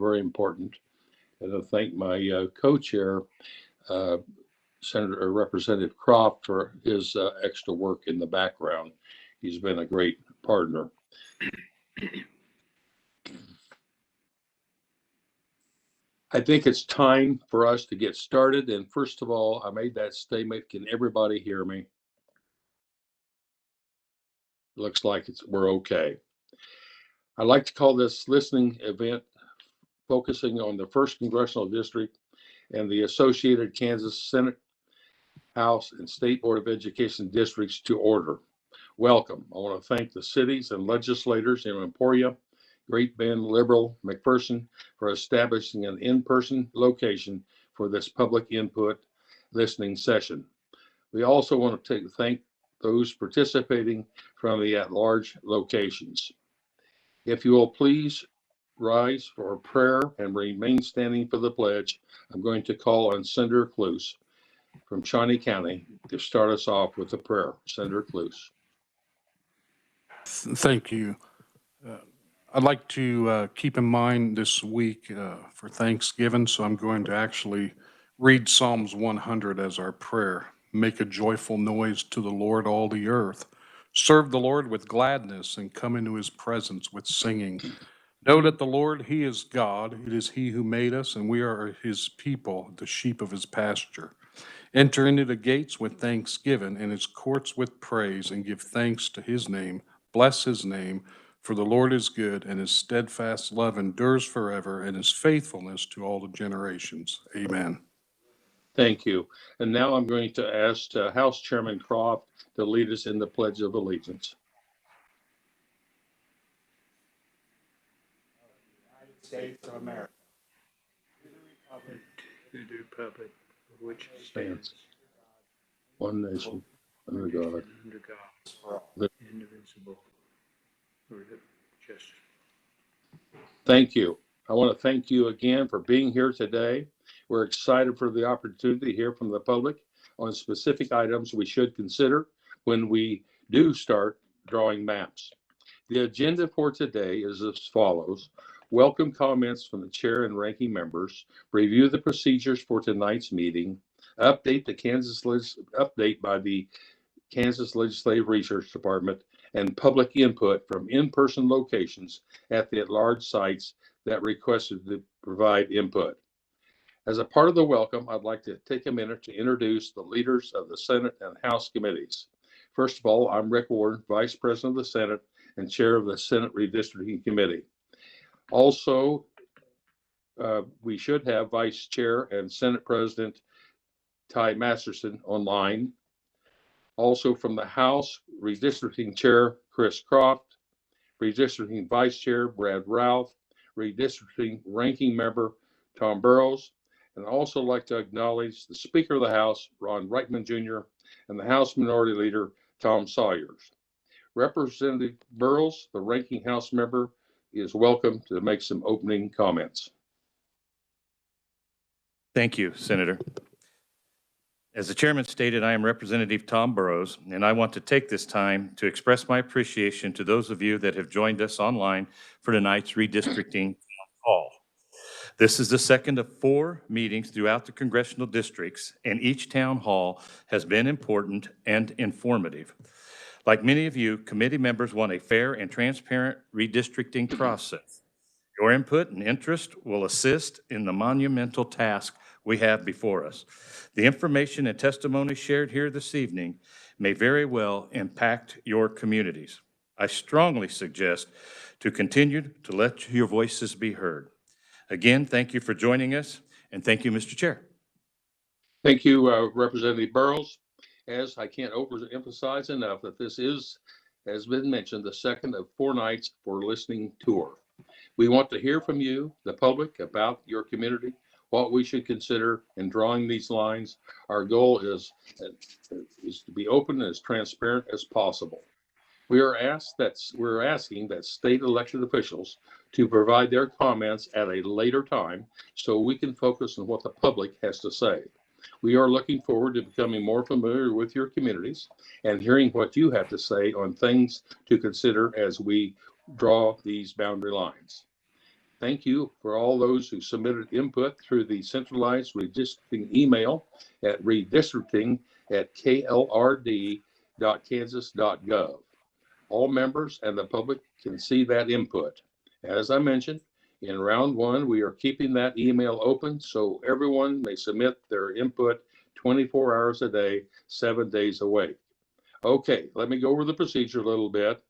very important. And I thank my co-chair, Senator Representative Croft, for his extra work in the background. He's been a great partner. I think it's time for us to get started. And first of all, I made that statement. Can everybody hear me? Looks like we're okay. I'd like to call this listening event focusing on the 1st Congressional District and the associated Kansas Senate, House, and State Board of Education districts to order. Welcome. I want to thank the cities and legislators in Emporia, Great Bend, Liberal, McPherson for establishing an in-person location for this public input listening session. We also want to thank those participating from the at-large locations. If you will please rise for prayer and remain standing for the pledge, I'm going to call on Senator Cluse from Shawnee County to start us off with a prayer. Senator Cluse. Thank you. I'd like to keep in mind this week for Thanksgiving, so I'm going to actually read Psalms 100 as our prayer. Make a joyful noise to the Lord, all the earth. Serve the Lord with gladness and come into his presence with singing. Know that the Lord, he is God. It is he who made us, and we are his people, the sheep of his pasture. Enter into the gates with thanksgiving and his courts with praise, and give thanks to his name. Bless his name, for the Lord is good, and his steadfast love endures forever, and his faithfulness to all the generations. Amen. Thank you. And now I'm going to ask House Chairman Croft to lead us in the Pledge of Allegiance. United States of America, to the republic for which it stands, one nation, under God, indivisible, with justice. Thank you. I want to thank you again for being here today. We're excited for the opportunity to hear from the public on specific items we should consider when we do start drawing maps. The agenda for today is as follows. Welcome comments from the chair and ranking members, review the procedures for tonight's meeting, update by the Kansas Legislative Research Department, and public input from in-person locations at the at-large sites that requested to provide input. As a part of the welcome, I'd like to take a minute to introduce the leaders of the Senate and House committees. First of all, I'm Rick Warren, Vice President of the Senate and Chair of the Senate Redistricting Committee. Also, we should have Vice Chair and Senate President Ty Masterson online. Also from the House, Redistricting Chair Chris Croft, Redistricting Vice Chair Brad Ralph, Redistricting Ranking Member Tom Burrows, and I'd also like to acknowledge the Speaker of the House, Ron Reitman Jr., and the House Minority Leader, Tom Sawyers. Representative Burrows, the Ranking House member, is welcome to make some opening comments. Thank you, Senator. As the chairman stated, I am Representative Tom Burrows, and I want to take this time to express my appreciation to those of you that have joined us online for tonight's redistricting call. This is the second of 4 meetings throughout the congressional districts, and each town hall has been important and informative. Like many of you, committee members want a fair and transparent redistricting process. Your input and interest will assist in the monumental task we have before us. The information and testimony shared here this evening may very well impact your communities. I strongly suggest to continue to let your voices be heard. Again, thank you for joining us, and thank you, Mr. Chair. Thank you, Representative Burrows. As I can't overemphasize enough that this is, as been mentioned, the second of 4 nights for listening tour. We want to hear from you, the public, about your community, what we should consider in drawing these lines. Our goal is to be open and as transparent as possible. We're asking that state elected officials to provide their comments at a later time so we can focus on what the public has to say. We are looking forward to becoming more familiar with your communities and hearing what you have to say on things to consider as we draw these boundary lines. Thank you for all those who submitted input through the centralized redistricting email at redistricting@klrd.kansas.gov. All members and the public can see that input. As I mentioned, in round one, we are keeping that email open so everyone may submit their input 24 hours a day, 7 days a week. Okay, let me go over the procedure a little bit.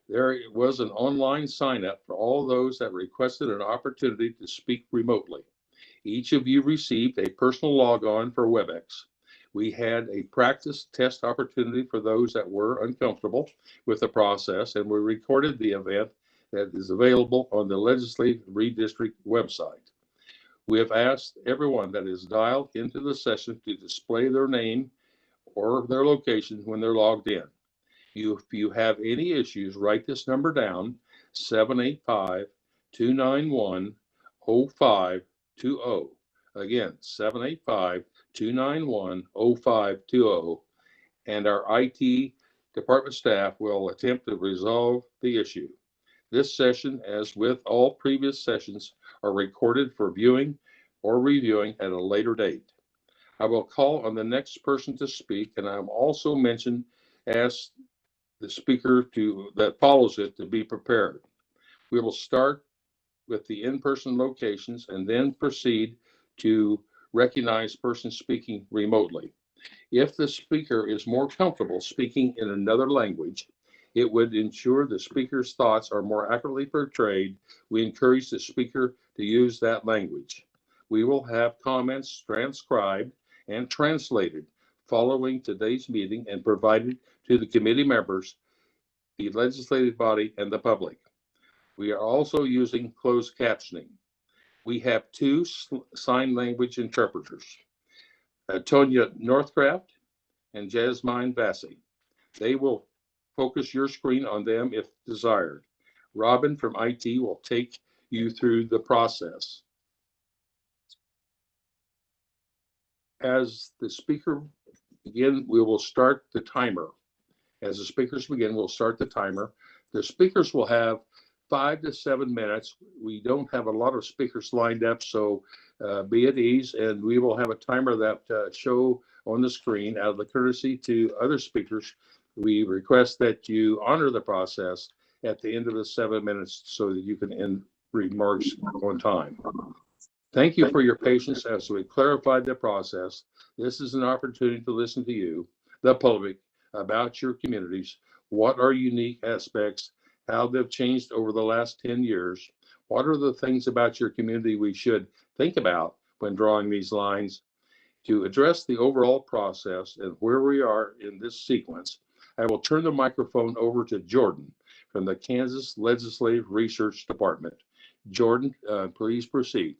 There was an online sign up for all those that requested an opportunity to speak remotely. Each of you received a personal logon for WebEx. We had a practice test opportunity for those that were uncomfortable with the process, and we recorded the event that is available on the Legislative Redistrict website. We have asked everyone that is dialed into the session to display their name or their location when they're logged in. If you have any issues, write this number down, 785-291-0520. Again, 785-291-0520, and our IT department staff will attempt to resolve the issue. This session, as with all previous sessions, are recorded for viewing or reviewing at a later date. I will call on the next person to speak, and I will also ask the speaker that follows it to be prepared. We will start with the in-person locations and then proceed to recognize persons speaking remotely. If the speaker is more comfortable speaking in another language, it would ensure the speaker's thoughts are more accurately portrayed. We encourage the speaker to use that language. We will have comments transcribed and translated following today's meeting and provided to the committee members, the legislative body, and the public. We are also using closed captioning. We have two sign language interpreters, Tonya Northcraft and Jasmine Vassy. They will focus your screen on them if desired. Robin from IT will take you through the process. As the speaker begin, we will start the timer. As the speakers begin, we'll start the timer. The speakers will have 5 to 7 minutes. We don't have a lot of speakers lined up, so be at ease, and we will have a timer that show on the screen. Out of the courtesy to other speakers, we request that you honor the process at the end of the 7 minutes so that you can end remarks on time. Thank you for your patience as we clarified the process. This is an opportunity to listen to you, the public, about your communities. What are unique aspects, how they've changed over the last 10 years? What are the things about your community we should think about when drawing these lines? To address the overall process and where we are in this sequence, I will turn the microphone over to Jordan from the Kansas Legislative Research Department. Jordan, please proceed.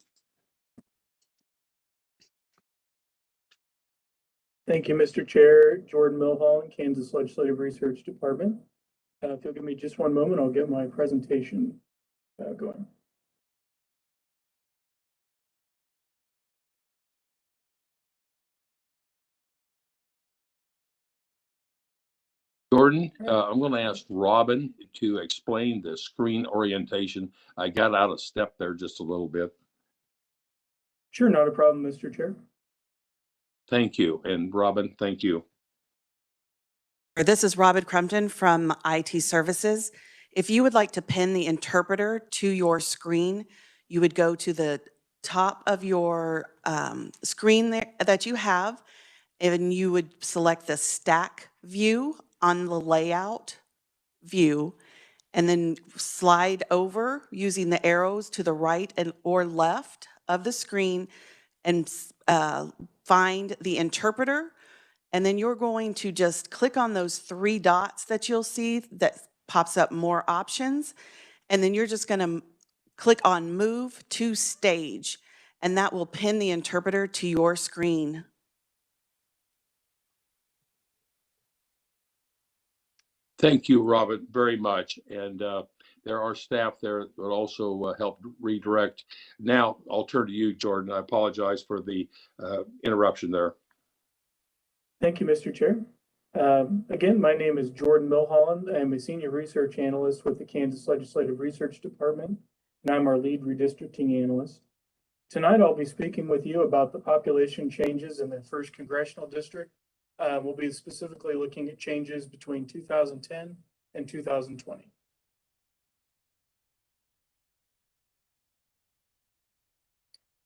Thank you, Mr. Chair. Jordan Milholland, Kansas Legislative Research Department. If you'll give me just one moment, I'll get my presentation going. Jordan, I'm going to ask Robin to explain the screen orientation. I got out of step there just a little bit. Sure, not a problem, Mr. Chair. Thank you. And Robin, thank you. This is Robin Crumpton from IT Services. If you would like to pin the interpreter to your screen, you would go to the top of your screen there that you have, and you would select the stack view on the layout view, and then slide over using the arrows to the right and or left of the screen and find the interpreter. And then you're going to just click on those 3 dots that you'll see that pops up more options. And then you're just going to click on Move to Stage, and that will pin the interpreter to your screen. Thank you, Robin, very much. And there are staff there that also help redirect. Now I'll turn to you, Jordan. I apologize for the interruption there. Thank you, Mr. Chair. Again, my name is Jordan Milholland. I'm a senior research analyst with the Kansas Legislative Research Department. and I'm our lead redistricting analyst. Tonight, I'll be speaking with you about the population changes in the 1st Congressional District. We'll be specifically looking at changes between 2010 and 2020.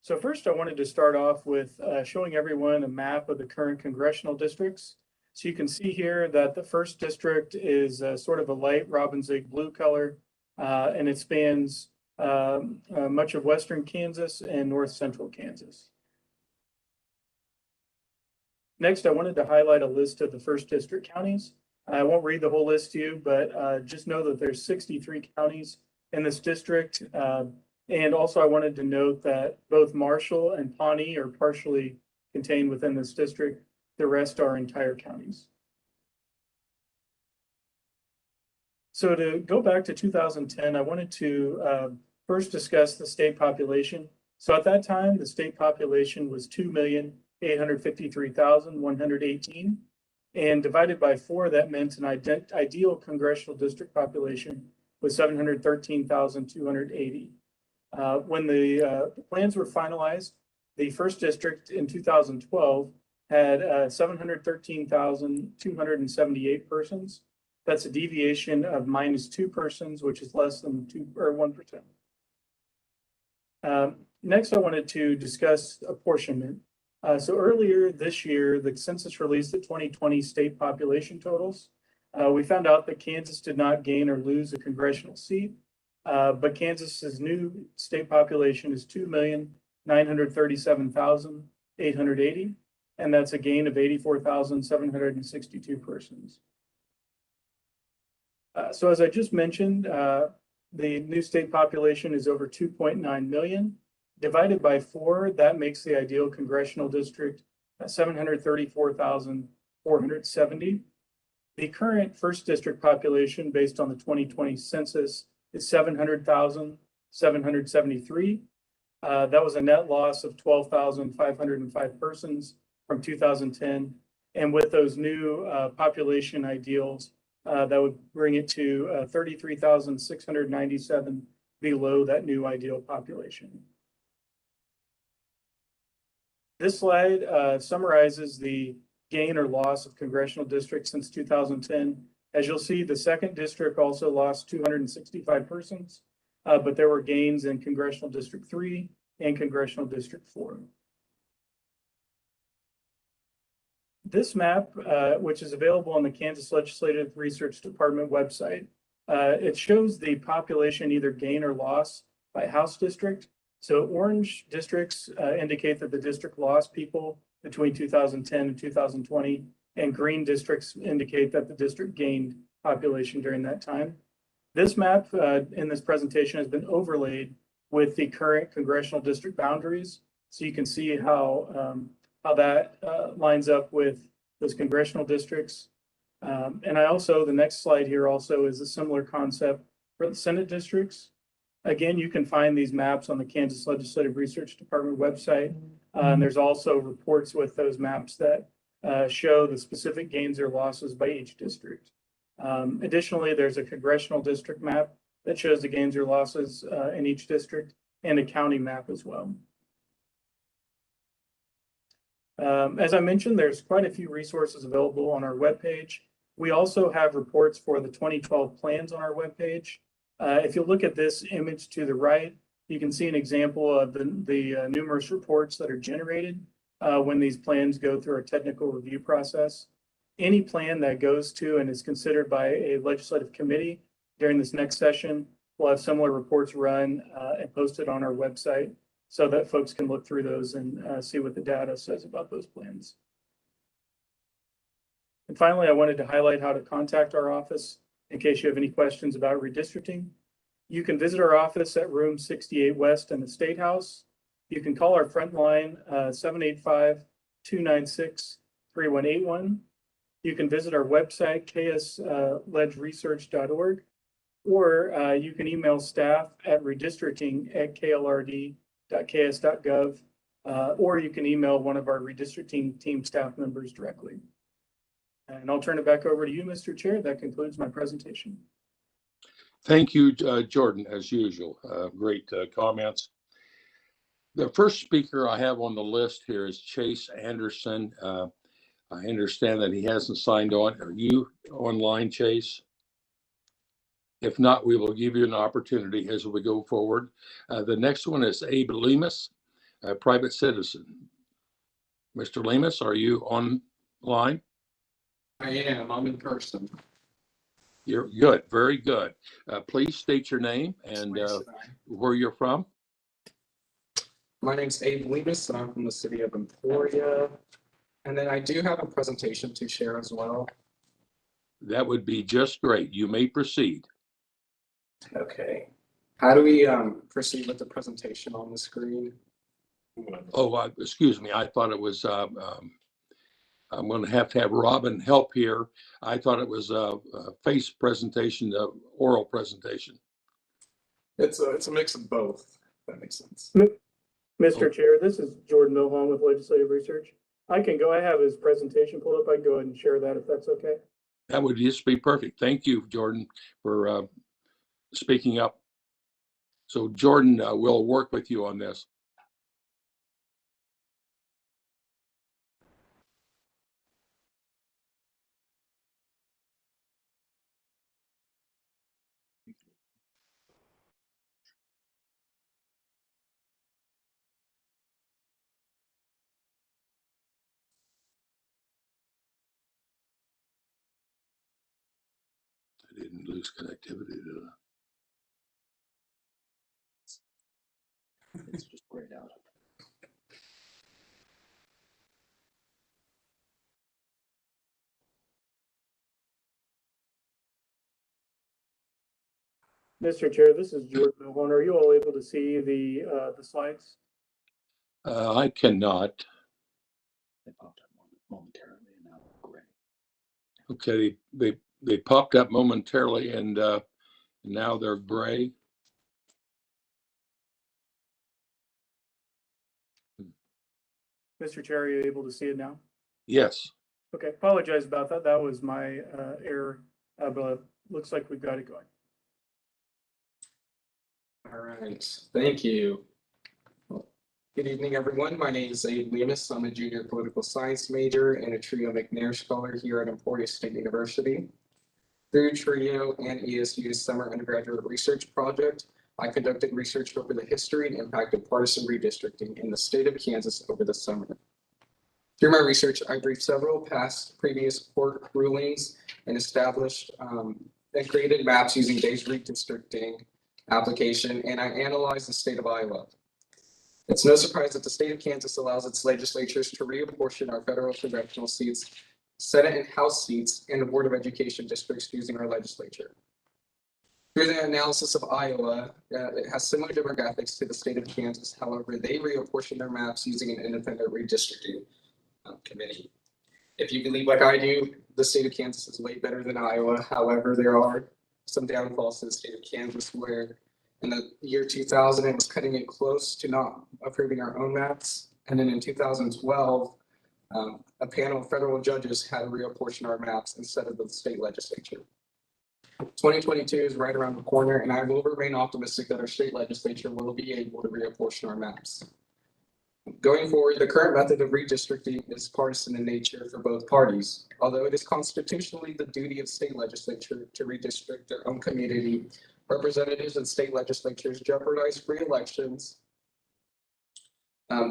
So first, I wanted to start off with showing everyone a map of the current congressional districts. So you can see here that the 1st district is sort of a light robin's egg blue color, and it spans much of western Kansas and north central Kansas. Next, I wanted to highlight a list of the 1st district counties. I won't read the whole list to you, but just know that there's 63 counties in this district. And also I wanted to note that both Marshall and Pawnee are partially contained within this district. The rest are entire counties. So to go back to 2010, I wanted to first discuss the state population. So at that time, the state population was 2,853,118. And divided by 4, that meant an ideal congressional district population was 713,280. When the plans were finalized, the 1st district in 2012 had 713,278 persons. That's a deviation of -2 persons, which is less than 1%. Next, I wanted to discuss apportionment. So earlier this year, the census released the 2020 state population totals. We found out that Kansas did not gain or lose a congressional seat. But Kansas's new state population is 2,937,880, and that's a gain of 84,762 persons. So as I just mentioned, the new state population is over 2.9 million. Divided by 4, that makes the ideal congressional district 734,470. The current 1st district population based on the 2020 census is 700,773. That was a net loss of 12,505 persons from 2010. And with those new population ideals, that would bring it to 33,697 below that new ideal population. This slide summarizes the gain or loss of congressional districts since 2010. As you'll see, the 2nd district also lost 265 persons, but there were gains in Congressional District 3 and Congressional District 4. This map, which is available on the Kansas Legislative Research Department website, it shows the population either gain or loss by House district. So orange districts indicate that the district lost people between 2010 and 2020. And green districts indicate that the district gained population during that time. This map in this presentation has been overlaid with the current congressional district boundaries. So you can see how that lines up with those congressional districts. And the next slide here also is a similar concept for the Senate districts. Again, you can find these maps on the Kansas Legislative Research Department website. And there's also reports with those maps that show the specific gains or losses by each district. Additionally, there's a congressional district map that shows the gains or losses in each district and a county map as well. As I mentioned, there's quite a few resources available on our webpage. We also have reports for the 2012 plans on our webpage. If you look at this image to the right, you can see an example of the numerous reports that are generated when these plans go through our technical review process. Any plan that goes to and is considered by a legislative committee during this next session will have similar reports run and posted on our website so that folks can look through those and see what the data says about those plans. And finally, I wanted to highlight how to contact our office in case you have any questions about redistricting. You can visit our office at room 68 West in the State House. You can call our front line 785-296-3181. You can visit our website, ks.gov, or you can email staff at redistricting@klrd.ks.gov, or you can email one of our redistricting team staff members directly. And I'll turn it back over to you, Mr. Chair. That concludes my presentation. Thank you, Jordan, as usual. Great comments. The first speaker I have on the list here is Chase Anderson. I understand that he hasn't signed on. Are you online, Chase? If not, we will give you an opportunity as we go forward. The next one is Abe Lemus, a private citizen. Mr. Lemus, are you online? I am. I'm in person. You're good. Very good. Please state your name and where you're from. My name's Abe Lemus, and I'm from the city of Emporia. And then I do have a presentation to share as well. That would be just great. You may proceed. Okay. How do we proceed with the presentation on the screen? Oh, excuse me. I thought it was, I'm going to have Robin help here. I thought it was a face presentation, oral presentation. It's a mix of both. If that makes sense. Mr. Chair, this is Jordan Milholm with Legislative Research. I have his presentation pulled up. I can go ahead and share that if that's okay. That would just be perfect. Thank you, Jordan, for speaking up. So Jordan will work with you on this. I didn't lose connectivity to that. It's just grayed out. Mr. Chair, this is Jordan Milholm. Are you all able to see the slides? I cannot. They popped up momentarily and now they're gray. Okay, they popped up momentarily and now they're gray. Mr. Chair, are you able to see it now? Yes. Okay, apologize about that. That was my error, but looks like we've got it going. All right. Thank you. Good evening, everyone. My name is Abe Lemus. I'm a junior political science major and a TRIO McNair scholar here at Emporia State University. Through TRIO and ESU's Summer Undergraduate Research Project, I conducted research over the history and impact of partisan redistricting in the state of Kansas over the summer. Through my research, I briefed several previous court rulings and established and created maps using Bayes redistricting application, and I analyzed the state of Iowa. It's no surprise that the state of Kansas allows its legislatures to reapportion our federal congressional seats, Senate and House seats, and the Board of Education districts using our legislature. Through the analysis of Iowa, it has similar demographics to the state of Kansas. However, they reapportion their maps using an independent redistricting committee. If you believe like I do, the state of Kansas is way better than Iowa. However, there are some downfalls to the state of Kansas where in the year 2000, it was cutting it close to not approving our own maps. And then in 2012, a panel of federal judges had to reapportion our maps instead of the state legislature. 2022 is right around the corner, and I will remain optimistic that our state legislature will be able to reapportion our maps. Going forward, the current method of redistricting is partisan in nature for both parties. Although it is constitutionally the duty of state legislature to redistrict their own community, representatives in state legislatures jeopardize free elections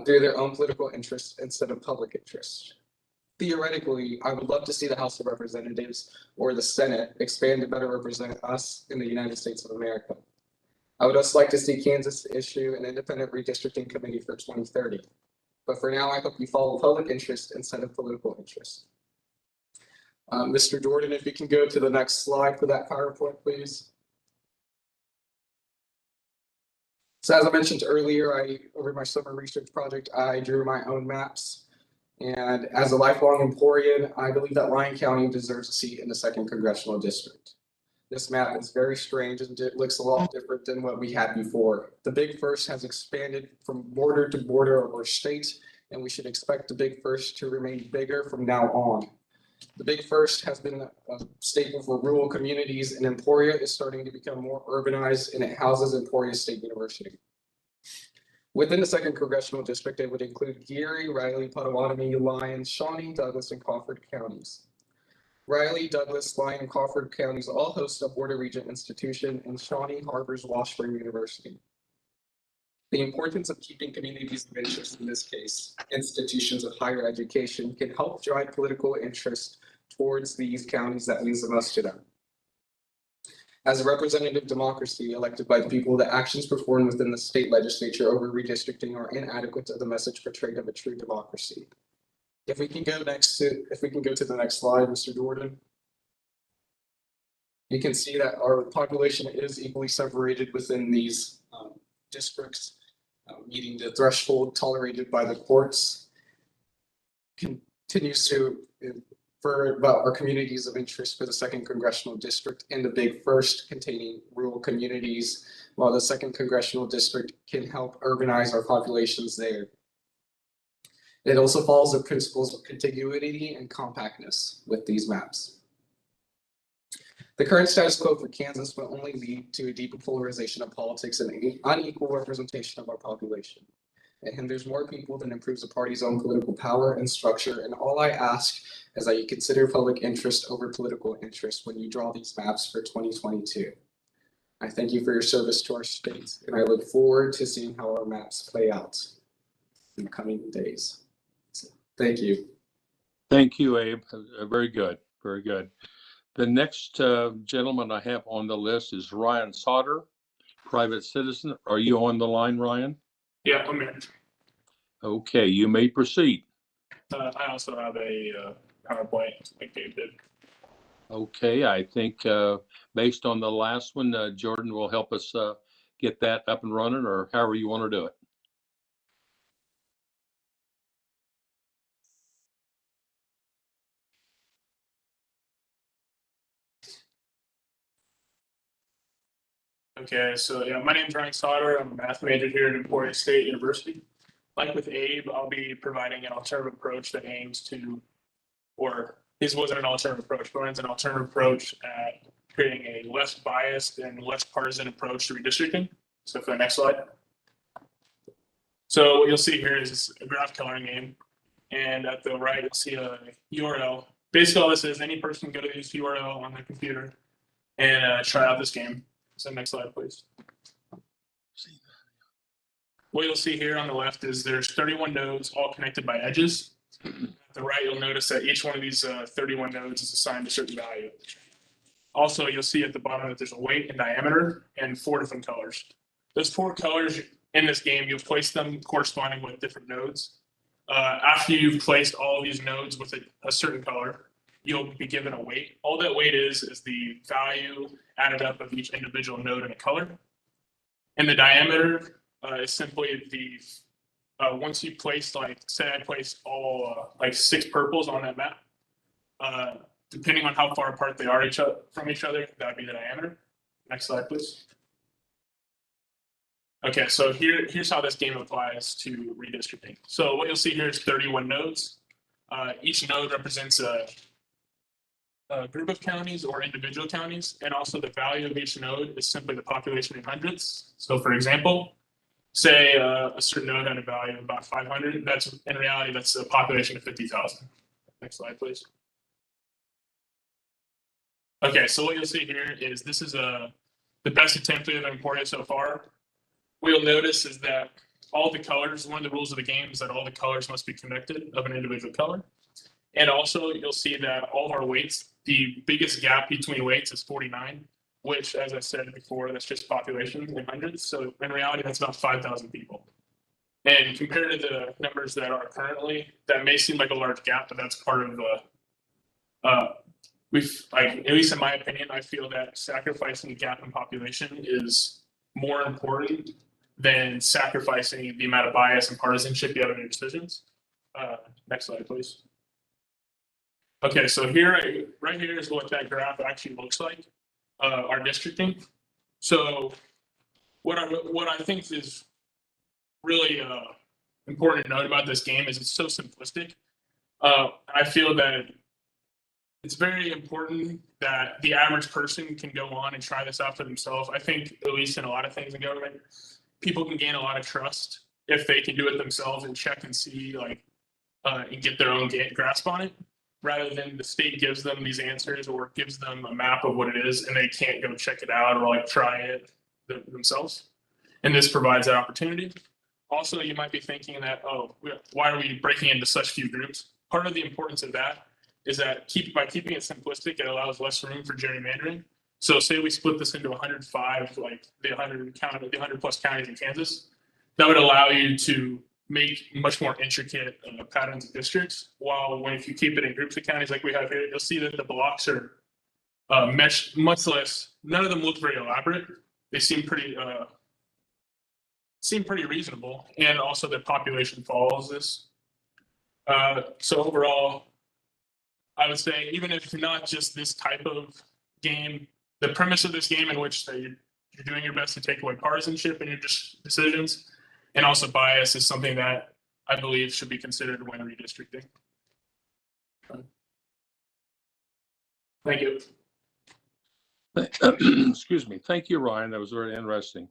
through their own political interests instead of public interest. Theoretically, I would love to see the House of Representatives or the Senate expand to better represent us in the United States of America. I would also like to see Kansas issue an independent redistricting committee for 2030. But for now, I hope you follow public interest instead of political interest. Mr. Jordan, if you can go to the next slide for that PowerPoint, please. So as I mentioned earlier, over my summer research project, I drew my own maps. And as a lifelong Emporian, I believe that Lyon County deserves a seat in the 2nd Congressional District. This map is very strange and it looks a lot different than what we had before. The Big First has expanded from border to border of our state, and we should expect the Big First to remain bigger from now on. The Big First has been a staple for rural communities, and Emporia is starting to become more urbanized, and it houses Emporia State University. Within the second congressional district, it would include Geary, Riley, Potawatomi, Lyon, Shawnee, Douglas, and Crawford counties. Riley, Douglas, Lyon, and Crawford counties all host a Board of Regent institution, and Shawnee harbors Washburn University. The importance of keeping communities of interest, in this case, institutions of higher education, can help drive political interest towards these counties that means the most to them. As a representative democracy elected by the people, the actions performed within the state legislature over redistricting are inadequate to the message portrayed of a true democracy. If we can go to the next slide, Mr. Jordan. You can see that our population is equally separated within these districts, meeting the threshold tolerated by the courts. Continues to infer about our communities of interest for the second congressional district and the Big First, containing rural communities, while the second congressional district can help urbanize our populations there. It also follows the principles of contiguity and compactness with these maps. The current status quo for Kansas will only lead to a deeper polarization of politics and unequal representation of our population. It hinders more people than improves the party's own political power and structure. And all I ask is that you consider public interest over political interest when you draw these maps for 2022. I thank you for your service to our state, and I look forward to seeing how our maps play out in the coming days. So, thank you. Thank you, Abe. Very good. Very good. The next gentleman I have on the list is Ryan Sauter, private citizen. Are you on the line, Ryan? Yeah, I'm in. Okay, you may proceed. I also have a PowerPoint like Dave did. Okay, I think based on the last one, Jordan will help us get that up and running, or however you want to do it. Okay, so yeah, my name's Ryan Sauter. I'm a math major here at Emporia State University. Like with Abe, I'll be providing an alternative approach that aims to, or his wasn't an alternative approach, but it's an alternative approach at creating a less biased and less partisan approach to redistricting. So for the next slide. So what you'll see here is a graph coloring game. And at the right, you'll see a URL. Basically, all this is, any person can go to this URL on their computer and try out this game. So next slide, please. What you'll see here on the left is there's 31 nodes all connected by edges. At the right, you'll notice that each one of these 31 nodes is assigned a certain value. Also, you'll see at the bottom that there's a weight and diameter and 4 different colors. Those 4 colors in this game, you've placed them corresponding with different nodes. After you've placed all of these nodes with a certain color, you'll be given a weight. All that weight is the value added up of each individual node in a color. And the diameter is simply the, once you place, like, say I placed all, 6 purples on that map, depending on how far apart they are from each other, that would be the diameter. Next slide, please. Okay, so here's how this game applies to redistricting. So what you'll see here is 31 nodes. Each node represents a group of counties or individual counties, and also the value of each node is simply the population in hundreds. So for example, say a certain node had a value of about 500. That's, in reality, that's a population of 50,000. Next slide, please. Okay, so what you'll see here is this is the best attempt we have at Emporia so far. What you'll notice is that all the colors, one of the rules of the game is that all the colors must be connected of an individual color. And also you'll see that all of our weights, the biggest gap between weights is 49, which, as I said before, that's just population in hundreds. So in reality, that's about 5,000 people. And compared to the numbers that are currently, that may seem like a large gap, but that's part of the, at least in my opinion, I feel that sacrificing the gap in population is more important than sacrificing the amount of bias and partisanship you have in your decisions. Next slide, please. Okay, so here, right here is what that graph actually looks like, our districting. So what I think is really important to note about this game is it's so simplistic. I feel that it's very important that the average person can go on and try this out for themselves. I think, at least in a lot of things in government, people can gain a lot of trust if they can do it themselves and check and see, like, and get their own grasp on it, rather than the state gives them these answers or gives them a map of what it is and they can't go check it out or like try it themselves. And this provides that opportunity. Also, you might be thinking that, oh, why are we breaking into such few groups? Part of the importance of that is that by keeping it simplistic, it allows less room for gerrymandering. So say we split this into 105, like the 100 plus counties in Kansas, that would allow you to make much more intricate patterns of districts. While if you keep it in groups of counties like we have here, you'll see that the blocks are meshed much less. None of them look very elaborate. They seem pretty reasonable, and also the population follows this. So overall, I would say, even if it's not just this type of game, the premise of this game in which you're doing your best to take away partisanship in your decisions and also bias is something that I believe should be considered when redistricting. Thank you. Excuse me. Thank you, Ryan. That was very interesting.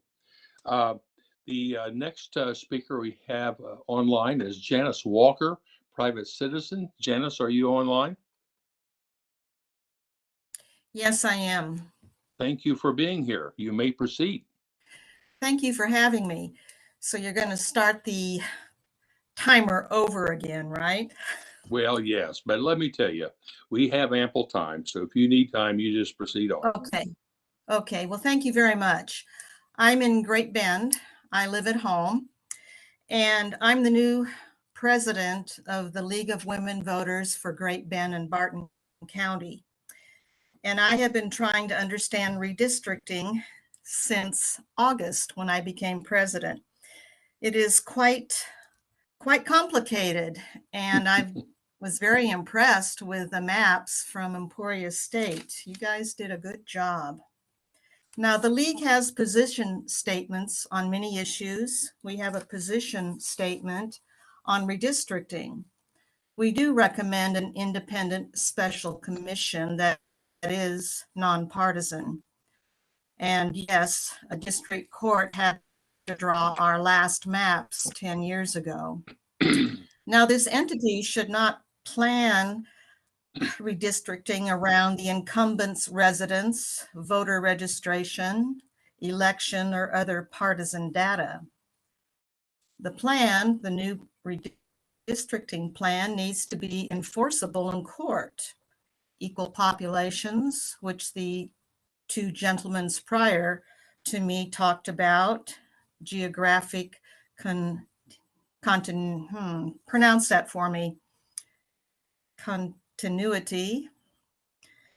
The next speaker we have online is Janice Walker, private citizen. Janice, are you online? Yes, I am. Thank you for being here. You may proceed. Thank you for having me. So you're going to start the timer over again, right? Well, yes, but let me tell you, we have ample time. So if you need time, you just proceed on. Okay. Okay. Well, thank you very much. I'm in Great Bend. I live at home, and I'm the new president of the League of Women Voters for Great Bend and Barton County. And I have been trying to understand redistricting since August when I became president. It is quite complicated, and I was very impressed with the maps from Emporia State. You guys did a good job. Now, the League has position statements on many issues. We have a position statement on redistricting. We do recommend an independent special commission that is nonpartisan. And yes, a district court had to draw our last maps 10 years ago. Now, this entity should not plan redistricting around the incumbent's residence, voter registration, election, or other partisan data. The plan, the new redistricting plan, needs to be enforceable in court. Equal populations, which the two gentlemen prior to me talked about, geographic pronounce that for me, continuity,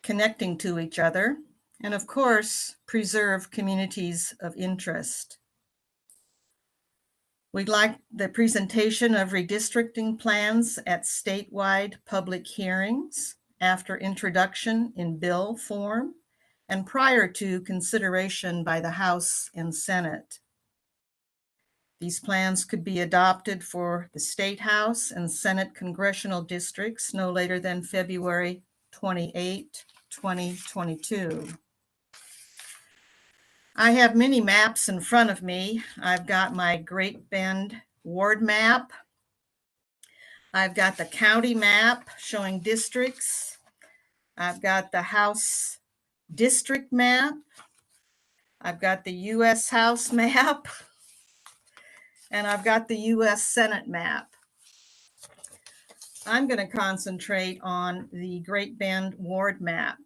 connecting to each other, and of course, preserve communities of interest. We'd like the presentation of redistricting plans at statewide public hearings after introduction in bill form and prior to consideration by the House and Senate. These plans could be adopted for the State House and Senate congressional districts no later than February 28, 2022. I have many maps in front of me. I've got my Great Bend ward map. I've got the county map showing districts. I've got the House district map. I've got the U.S. House map. And I've got the U.S. Senate map. I'm going to concentrate on the Great Bend ward map.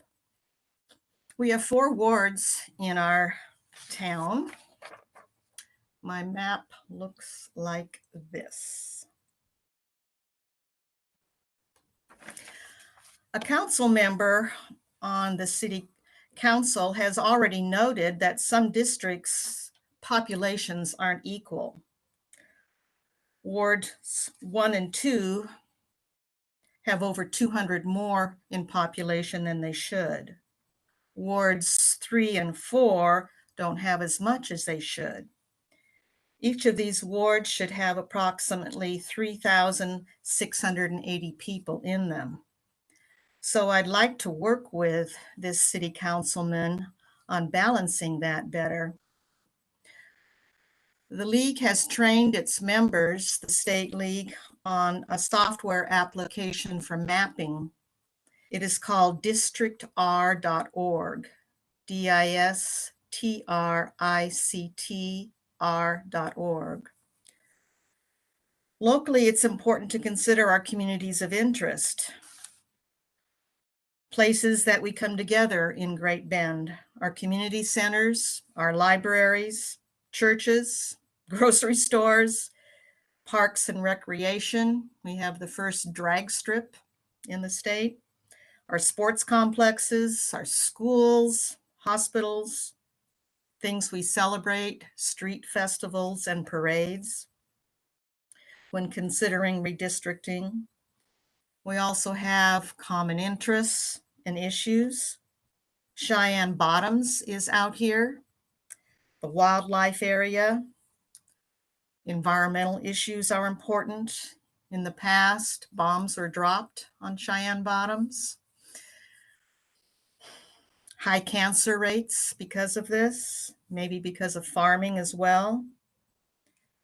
We have 4 wards in our town. My map looks like this. A council member on the city council has already noted that some districts' populations aren't equal. Wards 1 and 2 have over 200 more in population than they should. Wards 3 and 4 don't have as much as they should. Each of these wards should have approximately 3,680 people in them. So I'd like to work with this city councilman on balancing that better. The league has trained its members, the state league, on a software application for mapping. It is called districtr.org, districtr.org. Locally, it's important to consider our communities of interest, places that we come together in Great Bend, our community centers, our libraries, churches, grocery stores, parks and recreation. We have the first drag strip in the state, our sports complexes, our schools, hospitals, things we celebrate, street festivals and parades. When considering redistricting, we also have common interests and issues. Cheyenne Bottoms is out here, the wildlife area. Environmental issues are important. In the past, bombs were dropped on Cheyenne Bottoms. High cancer rates because of this, maybe because of farming as well.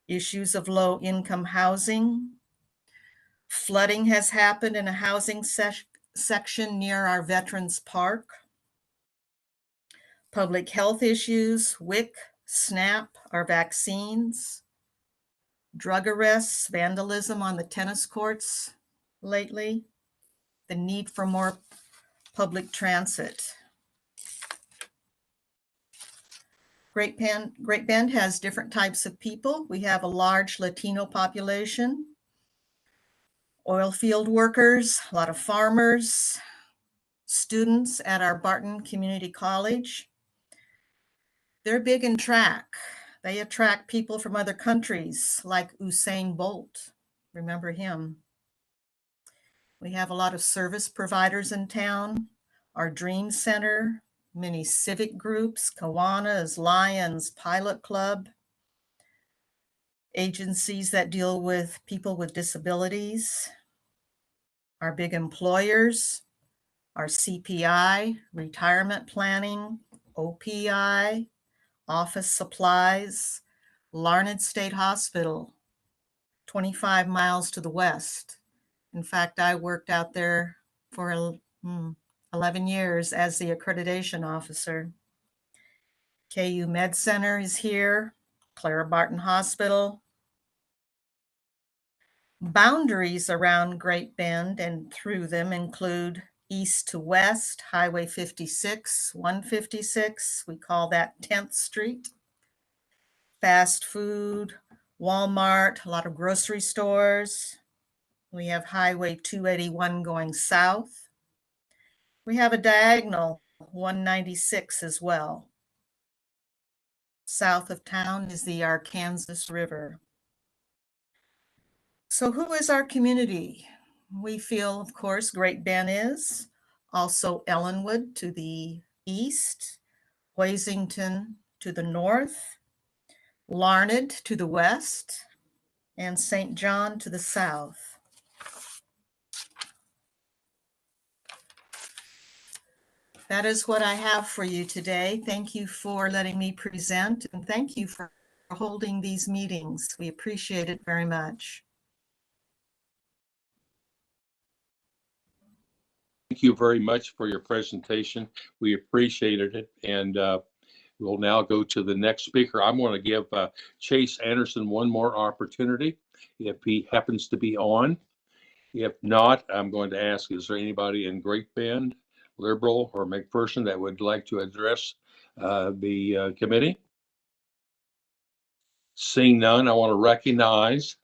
Issues of low income housing. Flooding has happened in a housing section near our Veterans Park. Public health issues, WIC, SNAP, our vaccines. Drug arrests, vandalism on the tennis courts lately. The need for more public transit. Great Bend has different types of people. We have a large Latino population, oil field workers, a lot of farmers, students at our Barton Community College. They're big in track. They attract people from other countries like Usain Bolt. Remember him? We have a lot of service providers in town. Our Dream Center, many civic groups, Kiwanis, Lions, Pilot Club, agencies that deal with people with disabilities, our big employers, our CPI, retirement planning, OPI, office supplies, Larned State Hospital, 25 miles to the west. In fact, I worked out there for 11 years as the accreditation officer. KU Med Center is here, Clara Barton Hospital. Boundaries around Great Bend and through them include east to west, Highway 56, 156, we call that 10th Street. Fast food, Walmart, a lot of grocery stores. We have Highway 281 going south. We have a diagonal 196 as well. South of town is the Arkansas River. So who is our community? We feel, of course, Great Bend is, also Ellenwood to the east, Hoisington to the north, Larned to the west, and St. John to the south. That is what I have for you today. Thank you for letting me present, and thank you for holding these meetings. We appreciate it very much. Thank you very much for your presentation. We appreciated it. And we'll now go to the next speaker. I'm going to give Chase Anderson one more opportunity if he happens to be on. If not, I'm going to ask, is there anybody in Great Bend, Liberal, or McPherson that would like to address the committee? Seeing none, I want to recognize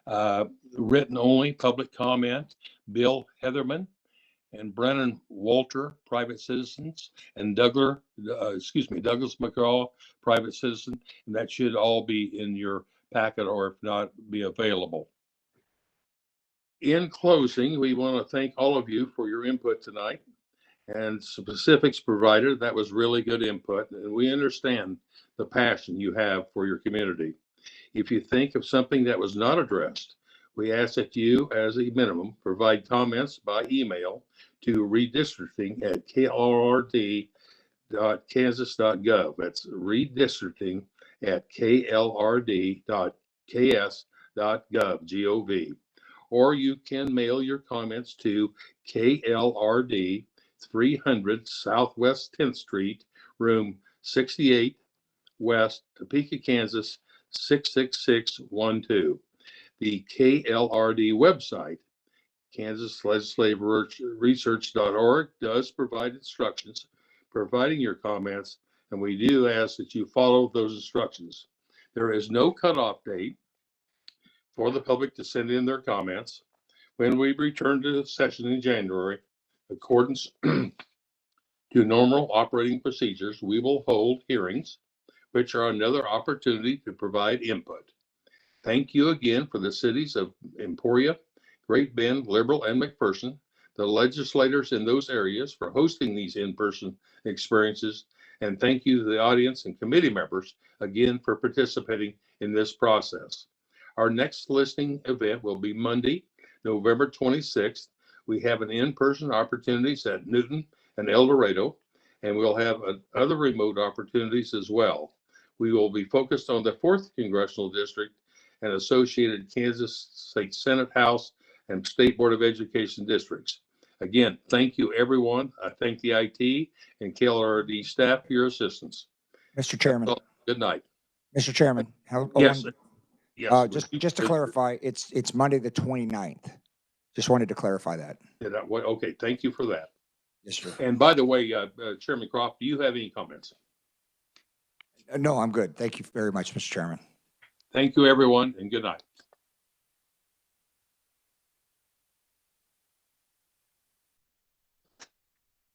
written only public comment, Bill Heatherman and Brennan Walter, private citizens, and Douglas McCall, private citizen. And that should all be in your packet, or if not, be available. In closing, we want to thank all of you for your input tonight and specifics provided. That was really good input, and we understand the passion you have for your community. If you think of something that was not addressed, We ask that you, as a minimum, provide comments by email to redistricting@klrd.kansas.gov. That's redistricting@klrd.ks.gov, G-O-V. Or you can mail your comments to KLRD 300 Southwest 10th Street, room 68, West, Topeka, Kansas 66612. The KLRD website, kansaslegislativeresearch.org, does provide instructions providing your comments, and we do ask that you follow those instructions. There is no cutoff date for the public to send in their comments. When we return to the session in January, accordance to normal operating procedures, we will hold hearings, which are another opportunity to provide input. Thank you again for the cities of Emporia, Great Bend, Liberal, and McPherson, the legislators in those areas for hosting these in-person experiences, and thank you to the audience and committee members again for participating in this process. Our next listening event will be Monday, November 26th. We have an in-person opportunities at Newton and El Dorado, and we'll have other remote opportunities as well. We will be focused on the 4th Congressional District and associated Kansas State Senate, House, and State Board of Education districts. Again, thank you, everyone. I thank the IT and KLRD staff for your assistance. Mr. Chairman, Good night. Mr. Chairman, Yes. Yes. just to clarify, it's Monday, the 29th. Just wanted to clarify that. Okay, thank you for that. Yes, sir. And by the way, Chairman Croft, do you have any comments? No, I'm good. Thank you very much, Mr. Chairman. Thank you, everyone, and good night.